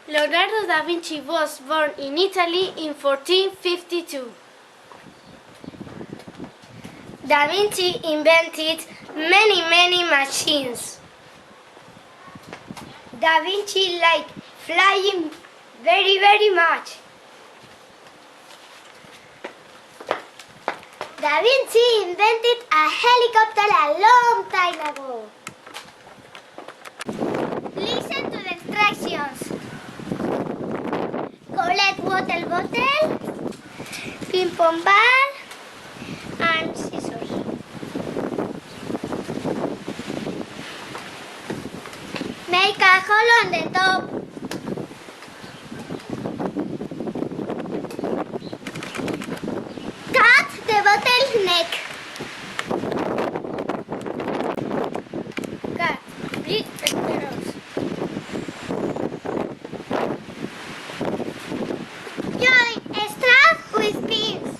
Leonardo da Vinci was born in Italy in 1452. Da Vinci invented many machines. Da Vinci liked flying very much. Da Vinci invented a helicopter a long time ago. Listen to the instructions. Collect water bottle, ping pong ball, and scissors. Make a hole on the top. Cut the bottle's neck. Cut. Big arrows. Join a strap with pins.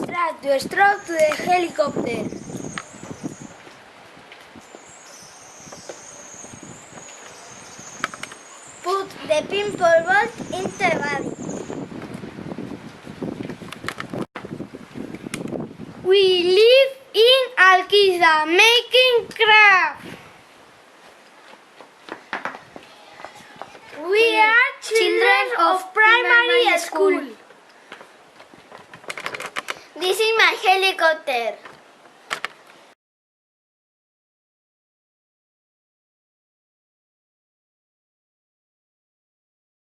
Strap the straw to the helicopter. Put the pinball ball into the body. We live in Alquiza making craft. We are children of primary school. This is my helicopter.